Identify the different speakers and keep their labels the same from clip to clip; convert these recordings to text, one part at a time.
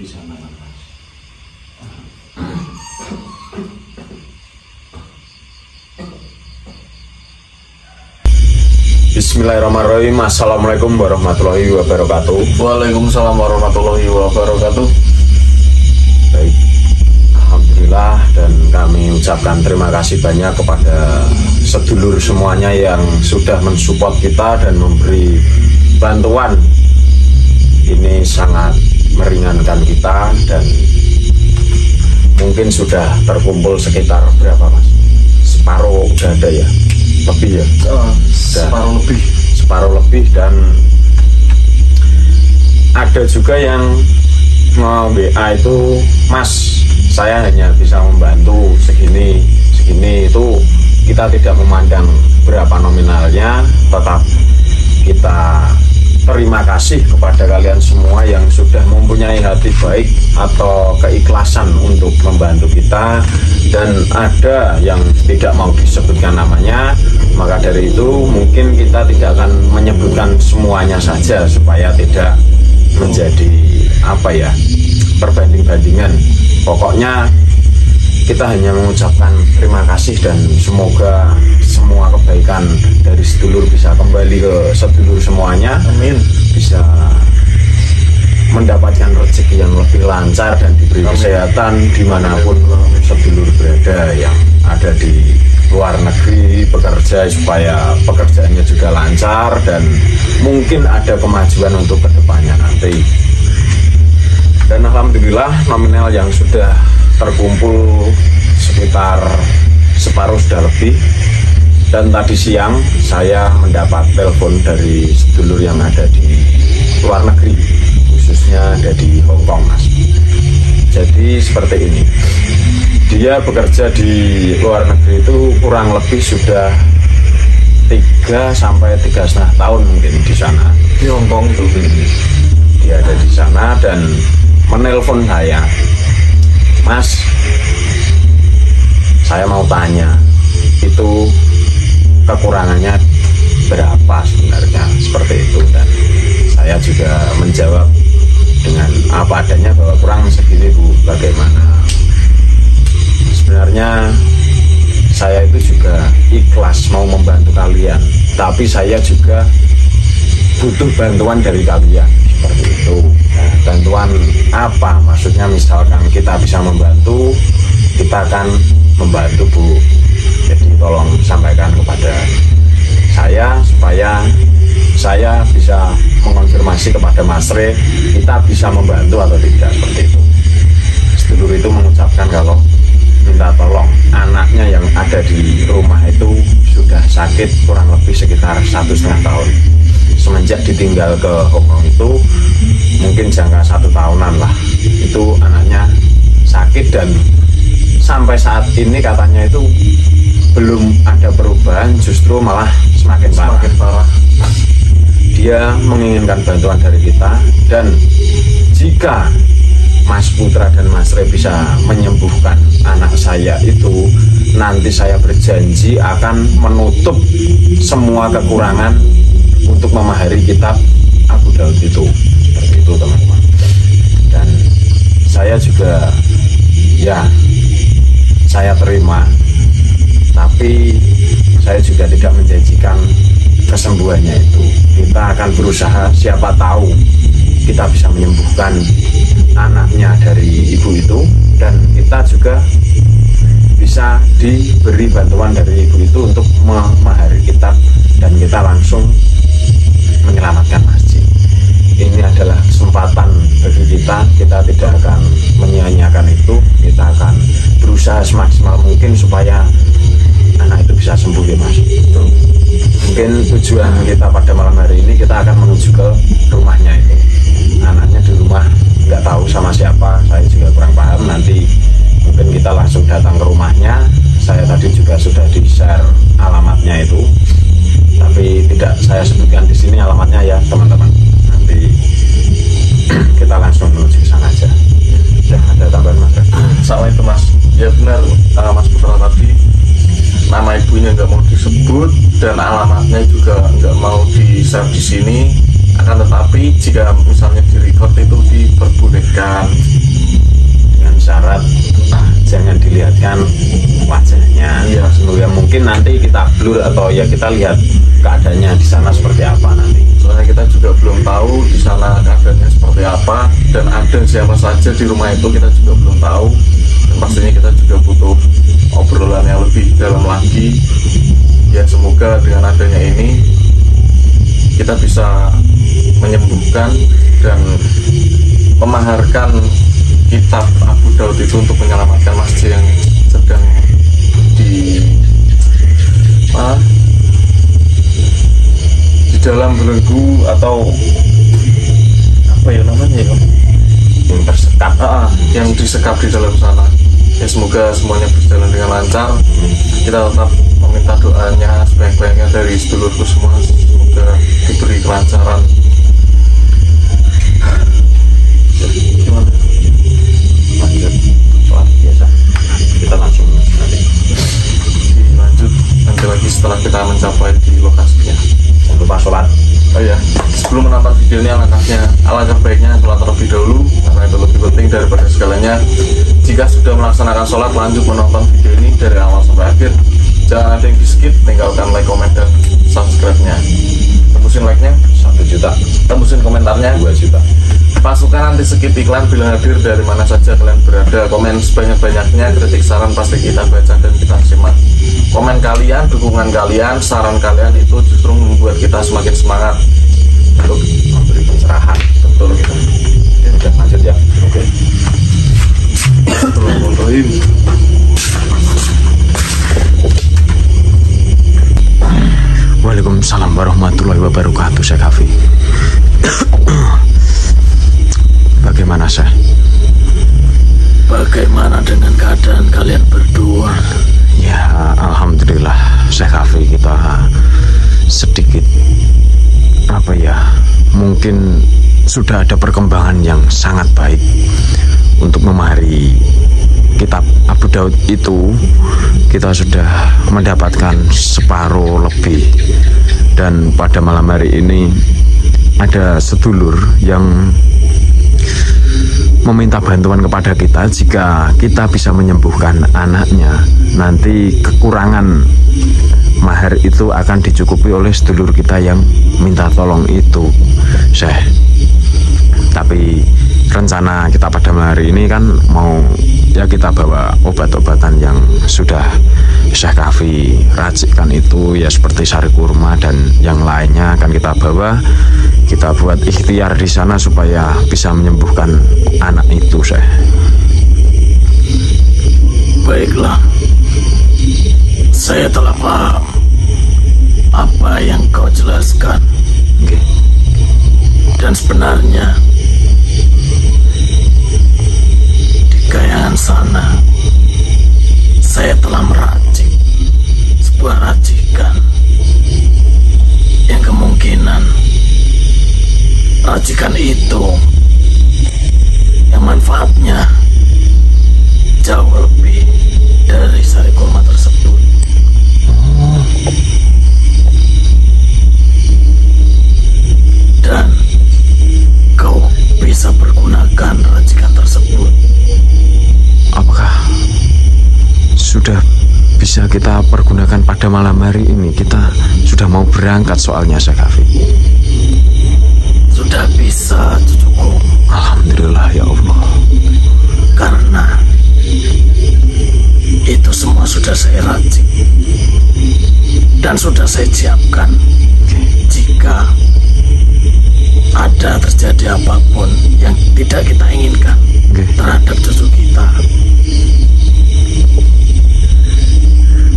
Speaker 1: di sana kan Mas. Bismillahirrahmanirrahim. Assalamualaikum warahmatullahi wabarakatuh.
Speaker 2: Waalaikumsalam warahmatullahi wabarakatuh.
Speaker 1: Baik, alhamdulillah, dan kami ucapkan terima kasih banyak kepada sedulur semuanya yang sudah mensupport kita dan memberi bantuan. Ini sangat meringankan kita, dan mungkin sudah terkumpul sekitar berapa Mas? Separuh udah ada ya? Lebih ya? Separuh lebih, dan ada juga yang WA itu, Mas, saya hanya bisa membantu segini itu. Kita tidak memandang berapa nominalnya, tetap kita terima kasih kepada kalian semua yang sudah mempunyai hati baik atau keikhlasan untuk membantu kita. Dan ada yang tidak mau disebutkan namanya, maka dari itu mungkin kita tidak akan menyebutkan semuanya saja supaya tidak menjadi perbanding-bandingan. Pokoknya kita hanya mengucapkan terima kasih, dan semoga semua kebaikan dari sedulur bisa kembali ke sedulur semuanya.
Speaker 2: Amin.
Speaker 1: Bisa mendapatkan rezeki yang lebih lancar dan diberi kesehatan dimanapun sedulur berada, yang ada di luar negeri bekerja, supaya pekerjaannya juga lancar dan mungkin ada kemajuan untuk kedepannya nanti. Dan alhamdulillah nominal yang sudah terkumpul sekitar separuh sudah lebih. Dan tadi siang saya mendapat telepon dari sedulur yang ada di luar negeri, khususnya ada di Hong Kong Mas. Jadi seperti ini, dia bekerja di luar negeri itu kurang lebih sudah 3-3,5 tahun mungkin di sana,
Speaker 2: Di Hong Kong itu.
Speaker 1: Dia ada di sana dan menelpon saya, Mas, saya mau tanya, itu kekurangannya berapa sebenarnya, seperti itu. Dan saya juga menjawab dengan apa adanya bahwa kurang segini Bu, bagaimana. Sebenarnya saya itu juga ikhlas mau membantu kalian, tapi saya juga butuh bantuan dari kalian, seperti itu. Nah, bantuan apa? Maksudnya misalkan kita bisa membantu, kita akan membantu Bu. Jadi tolong sampaikan kepada saya supaya saya bisa mengonfirmasi kepada Mas Re, kita bisa membantu atau tidak, seperti itu. Sedulur itu mengucapkan kalau minta tolong, anaknya yang ada di rumah itu sudah sakit kurang lebih sekitar 1,5 tahun. Semenjak ditinggal ke Hong Kong itu mungkin jangka 1 tahunan lah, itu anaknya sakit, dan sampai saat ini katanya itu belum ada perubahan, justru malah semakin parah. Dia menginginkan bantuan dari kita, dan jika Mas Putra dan Mas Re bisa menyembuhkan anak saya itu, nanti saya berjanji akan menutup semua kekurangan untuk memahari kitab Abu Daud itu. Seperti itu teman-teman. Dan saya juga saya terima, tapi saya juga tidak menjanjikan kesembuhannya itu. Kita akan berusaha, siapa tahu kita bisa menyembuhkan anaknya dari ibu itu, dan kita juga bisa diberi bantuan dari ibu itu untuk memahari kitab, dan kita langsung menyelamatkan masjid. Ini adalah kesempatan bagi kita tidak akan menyia-nyiakan itu. Kita akan berusaha semaksimal mungkin supaya anak itu bisa sembuh ya Mas. Mungkin tujuan kita pada malam hari ini, kita akan menuju ke rumahnya itu. Anaknya di rumah nggak tahu sama siapa, saya juga kurang paham. Nanti mungkin kita langsung datang ke rumahnya. Saya tadi juga sudah di-share alamatnya itu, tapi tidak saya sebutkan di sini alamatnya ya teman-teman. Nanti kita langsung menuju ke sana aja. Ya, ada tambahan Mas?
Speaker 2: Sama itu Mas. Ya benar, Mas Putra tadi nama ibunya nggak mau disebut dan alamatnya juga nggak mau di-share di sini. akan tetapi jika misalnya di record itu diperbolehkan
Speaker 1: dengan syarat jangan dilihatkan wajahnya.
Speaker 2: Iya.
Speaker 1: Ya mungkin nanti kita blur atau ya kita lihat keadaannya di sana seperti apa nanti.
Speaker 2: Soalnya kita juga belum tahu di sana keadaannya seperti apa dan ada siapa saja di rumah itu, kita juga belum tahu. Dan pastinya kita juga butuh obrolan yang lebih dalam lagi. Ya semoga dengan adanya ini kita bisa menyembuhkan dan memaharkan kitab Abu Daud itu untuk menyelamatkan masjid yang sedang di dalam belenggu atau apa ya namanya ya,
Speaker 1: Yang tersekat.
Speaker 2: yang disekap di dalam sana. Ya semoga semuanya berjalan dengan lancar. Kita tetap meminta doanya sebanyak-banyaknya dari sedulurku semua, semoga diberi kelancaran. Gimana?
Speaker 1: Lanjut sholat biasa. Kita langsung nanti
Speaker 2: Dilanjut nanti lagi setelah kita mencapai di lokasinya.
Speaker 1: jangan lupa sholat.
Speaker 2: Oh iya, sebelum menonton video ini alangkah baiknya sholat terlebih dahulu karena itu lebih penting daripada segalanya. Jika sudah melaksanakan sholat, lanjut menonton video ini dari awal sampai akhir. Jangan ada yang di skip, tinggalkan like, komen, dan subscribe-nya. Tembusin like-nya
Speaker 1: 1 juta,
Speaker 2: tembusin komentarnya
Speaker 1: 2 juta.
Speaker 2: Pasukan anti skip iklan bila hadir dari mana saja kalian berada. Komen sebanyak-banyaknya, kritik saran pasti kita baca dan kita simak. Komen kalian, dukungan kalian, saran kalian itu justru membuat kita semakin semangat untuk
Speaker 1: Memberi pencerahan.
Speaker 2: betul
Speaker 1: Ya, udah lanjut ya. Oke.
Speaker 2: Bismillahirrahmanirrahim.
Speaker 1: Waalaikumsalam warahmatullahi wabarakatuh. Syekh Hafi. Bagaimana Syekh?
Speaker 3: Bagaimana dengan keadaan kalian berdua?
Speaker 1: Ya alhamdulillah Syekh Hafi, kita sedikit apa ya, mungkin sudah ada perkembangan yang sangat baik untuk memahami kitab Abu Daud itu. Kita sudah mendapatkan separuh lebih, dan pada malam hari ini ada sedulur yang meminta bantuan kepada kita. Jika kita bisa menyembuhkan anaknya, nanti kekurangan mahar itu akan dicukupi oleh sedulur kita yang minta tolong itu, Syekh. Tapi rencana kita pada hari ini kan mau ya kita bawa obat-obatan yang sudah Syekh Hafi racikkan itu, ya seperti sari kurma dan yang lainnya akan kita bawa. Kita buat ikhtiar di sana supaya bisa menyembuhkan anak itu, Syekh.
Speaker 3: Baiklah, saya telah paham apa yang kau jelaskan.
Speaker 1: Okay.
Speaker 3: Dan sebenarnya di Kayangan sana saya telah meracik sebuah racikan yang kemungkinan racikan itu yang manfaatnya jauh lebih dari sari kurma tersebut. Dan kau bisa pergunakan racikan tersebut.
Speaker 1: Apakah sudah bisa kita pergunakan pada malam hari ini? Kita sudah mau berangkat soalnya, Syekh Hafi.
Speaker 3: Sudah bisa, cucuku.
Speaker 1: Alhamdulillah ya Allah.
Speaker 3: Karena itu semua sudah saya racik dan sudah saya siapkan. Jika ada terjadi apapun yang tidak kita inginkan terhadap cucu kita.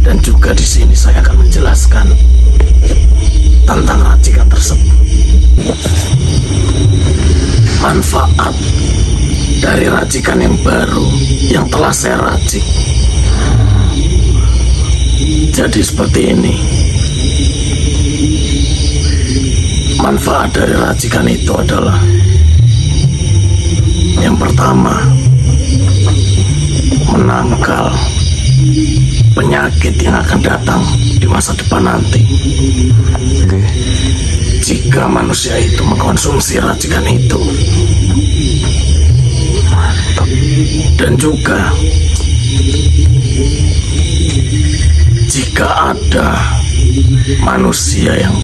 Speaker 3: Dan juga di sini saya akan menjelaskan tentang racikan tersebut. Manfaat dari racikan yang baru yang telah saya racik. Jadi seperti ini. Manfaat dari racikan itu adalah yang pertama, menangkal penyakit yang akan datang di masa depan nanti.
Speaker 1: Okay.
Speaker 3: Jika jika manusia itu mengkonsumsi racikan itu. Mantap. Dan juga jika ada manusia yang